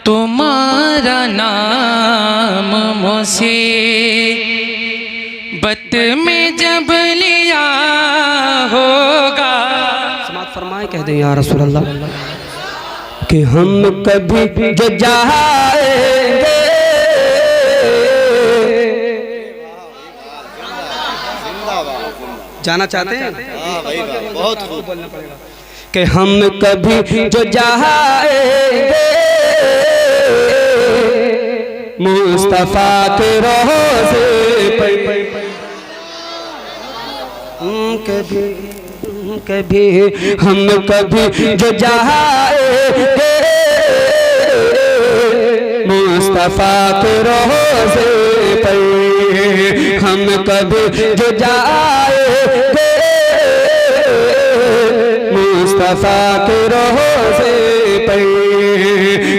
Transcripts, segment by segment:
तुम्हारा नाम मुझसे बत में जब लिया होगा। समात फरमाए कह दें या रसूल अल्लाह कि हम कभी जो जाएंगे जाना चाहते हैं बहुत बोलना पड़ेगा कि हम कभी जो जाएंगे मुस्तफा के रोज़े पे कभी हम कभी जो जाएंगे मुस्तफा के रोज़े पे हम कभी जो जाएंगे मुस्तफा के रोज़े पे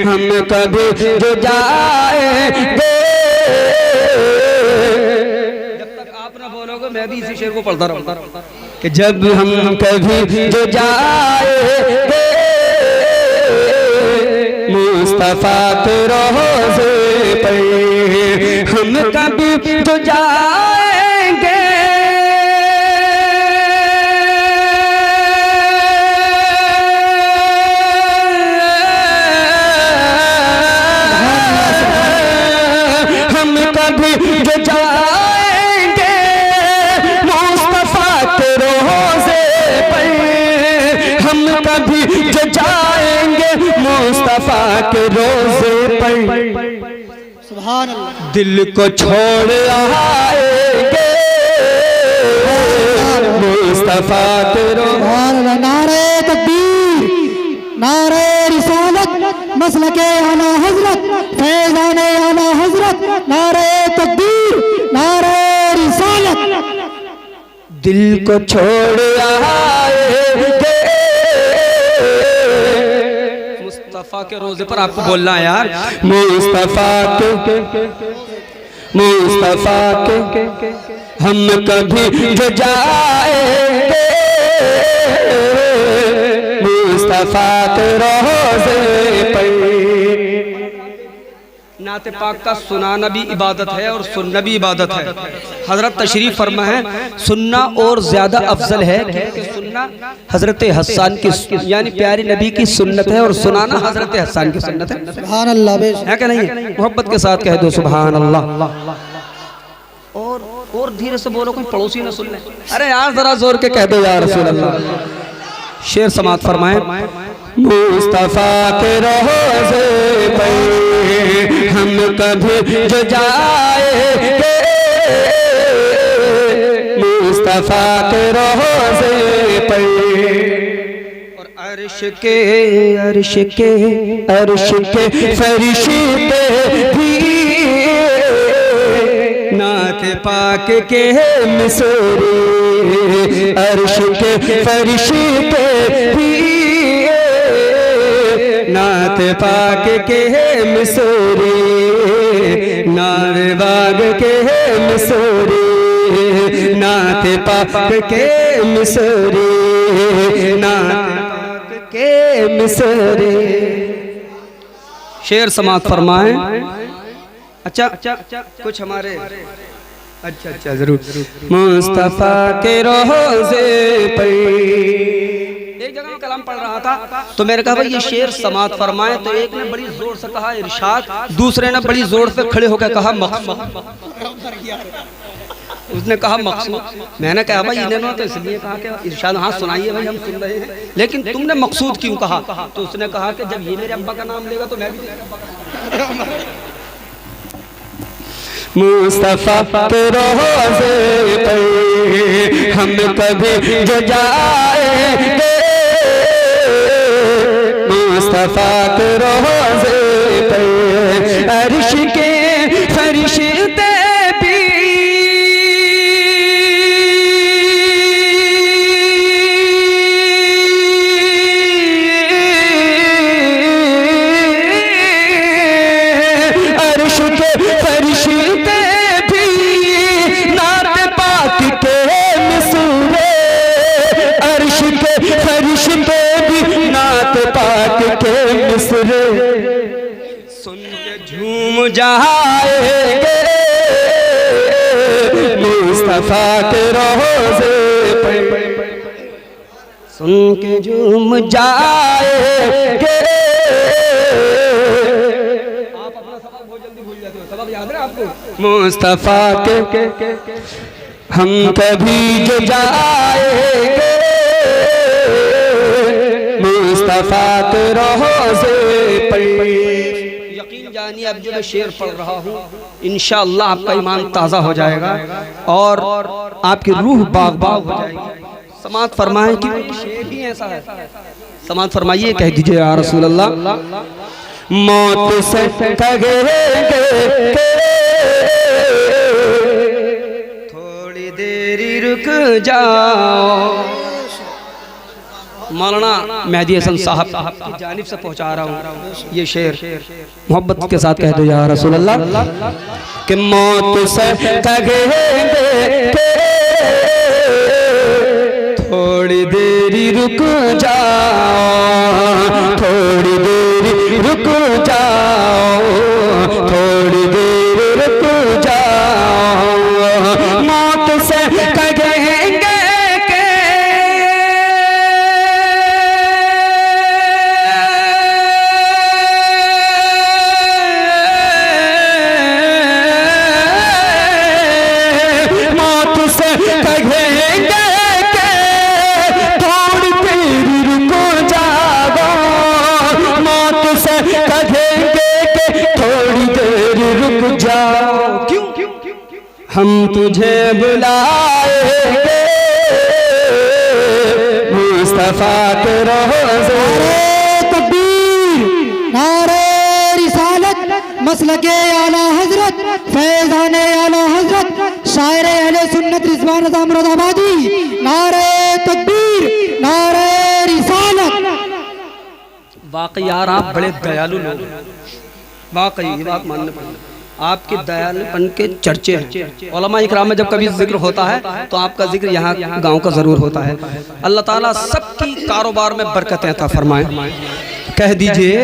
हम कभी जो जाएंगे। जब तक आप ना बोलोगे मैं भी इसी शेर को पढ़ता रहूंगा कि जब हम कभी जो जाएंगे मुस्तफा के रोज़े पे हम कभी जो जाएंगे जो जाएंगे मुस्तफा के रोज़े पे हम कभी जो जाएंगे मुस्तफा के रोज़े पे सुभान अल्लाह दिल को छोड़ आएंगे मुस्तफा के रोज़े। नारे तकबीर नारे रिसालत मसलके आला हजरत फैज़ाने आला हजरत नारे तकबीर नारे रिसालत। दिल को छोड़ आएंगे मुस्तफा के रोज़े पर आपको बोलना है यार मुस्तफा के हम कभी जो जाएंगे मुस्तफा के रोज़े पे। नाते पाक का सुनाना भी इबादत है और सुनना भी इबादत है। हजरत तशरीफ फरमा है सुनना और ज्यादा अफजल है क्योंकि सुनना हजरत हसन की यानी प्यारे नबी की सुन्नत है और सुनाना हजरत हसन की सुन्नत है। सुभान अल्लाह है क्या नहीं है? मोहब्बत के साथ कह दो सुभान अल्लाह। और धीरे से बोलो कोई पड़ोसी ना सुन ले। अरे यार जरा जोर के कह दो या रसूल अल्लाह। शेर समात फरमाए मुस्तफा के रोज़े पे हम कभी जो जाएंगे मुस्तफा के रोज़े पे। और अर्श के फरिश्ते भी नात पाक के मिसरी अर्श के फरिश्ते भी नात पाक के मिसरी नार बाग के मिसरी नात पाक के मिसरी नात पाक के मिसरी। शेर समात फरमाए। अच्छा कुछ हमारे अच्छा जरूर मुस्तफा के रोज़े पे एक जगह में कलाम पढ़ रहा था तो मैंने कहा भाई ये शेर समात फरमाए तो एक ने बड़ी जोर से कहा इरशाद दूसरे ने बड़ी जोर से खड़े होकर कहा मक़सूद। उसने कहा मक़सूद मैंने कहा भाई इन्होंने तो इसलिए कहा कि इरशाद हाँ सुनाइए भाई हम सुन रहे हैं लेकिन तुमने मक़सूद क्यों कहा तो उसने कहा कि जब ये मेरे अब्बा का नाम लेगा तो मैं भी मुस्तफा के रोज़े पे हम कभी जो जाएंगे मुस्तफा के रोज़े पे अर्श के फरिश्ते भी सुन के झूम जाएंगे मुस्तफा के रोज़े पे, सुन के झूम जाएंगे। आप अपना सबक बहुत जल्दी भूल जाते हो, सबक याद है आपको? मुस्तफा के हम कभी जो जाएंगे मुस्तफा के रोज़े पे। यकीन जानिए अब जो मैं शेर पढ़ रहा हूँ इंशाअल्लाह आपका ईमान ताज़ा हो जाएगा और आपकी रूह बाग बाग हो जाएगी। समात फरमाए कि शेर ही ऐसा है। समात फरमाइए, कह दीजिए या रसूल अल्लाह, मौत से कहेंगे थोड़ी देरी रुक जाओ। मौलाना मेहदी हसन साहब की जानिब से पहुंचा रहा हूँ ये शेर, मोहब्बत के साथ कह दो या रसूल अल्लाह कि मौत से कहेंगे थोड़ी देरी रुक जाओ, थोड़ी देरी रुक जाओ, थोड़ी देरी रुक जाओ। मौत से कहेंगे हम तुझे बुलाएंगे मुस्तफा के रोज़े। तकबीर, नारे रिसालत, मसलके आला हजरत, फैज़ाने आला हजरत, शायर अहले सुन्नत रिज़वान रज़ा मुरादाबादी। नारे तकबीर, नारे रिसालत। वाकई यार आप बड़े दयालु लोग, वाकई ये बात मानने पड़ेगी। आपके दयालुपन के चर्चे हैं। उलमा इकराम में जब कभी जिक्र होता है तो आपका जिक्र यहाँ गांव का जरूर होता है। अल्लाह ताला सबकी कारोबार में बरकतें अता फरमाए। कह दीजिए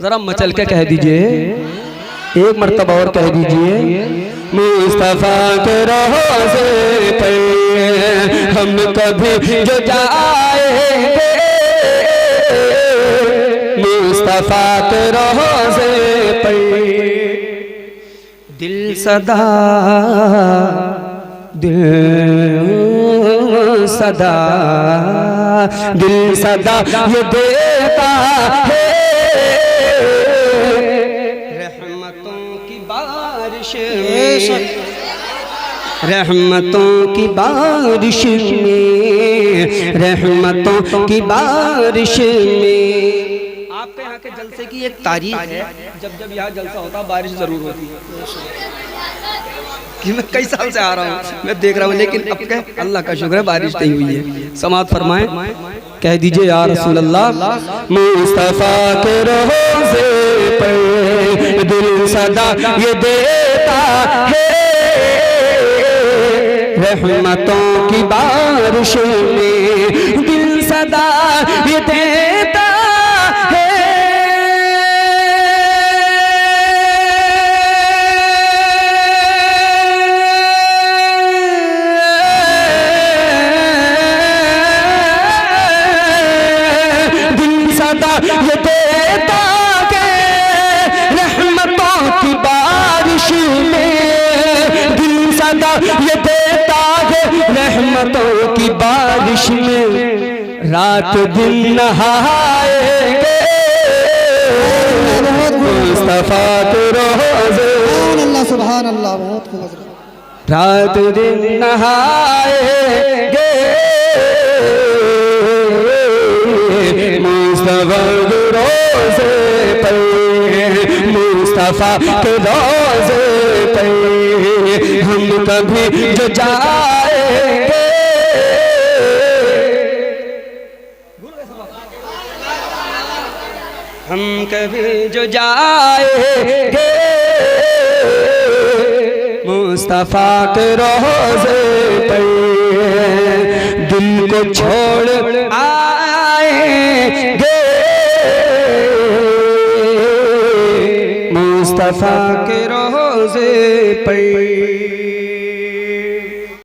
जरा मचल के कह दीजिए, एक मर्तबा और कह दीजिए, मुस्तफा के रोज़े पे हम कभी जो जाएंगे मुस्तफा के रोज़े पे। दिल सदा ये देता है रहमतों की बारिश में, रहमतों की बारिश में, रहमतों की बारिश में। आपके यहाँ के जलसे की एक तारीफ है, जब जब यहाँ जलसा होता बारिश जरूर होती है। कि मैं कई साल से आ रहा हूँ, मैं देख रहा हूँ, लेकिन अब क्या अल्लाह का शुक्र है बारिश नहीं हुई है। समात फरमाए, कह दीजिए या रसूल अल्लाह, मुस्तफा के रोज़े पे दिल सदा ये देता है रहमतों की बारिश में, दिल सदा ये देता ये देता के रहमतों की बारिश में, दिल सदा ये देता है रहमतों की बारिश में। रात दिन नहाएंगे मुस्तफा के रोज़े। सुभान अल्लाह, बहुत खूब। रात दिन नहाएंगे मुस्तफा के रोज़े पे, मुस्तफा के रोज़े पे हम कभी जो जाएंगे। हम कभी जो जाएंगे मुस्तफा के रोज़े पे, दिल को छोड़ आएंगे मुस्तफ़ा के रोज़े पर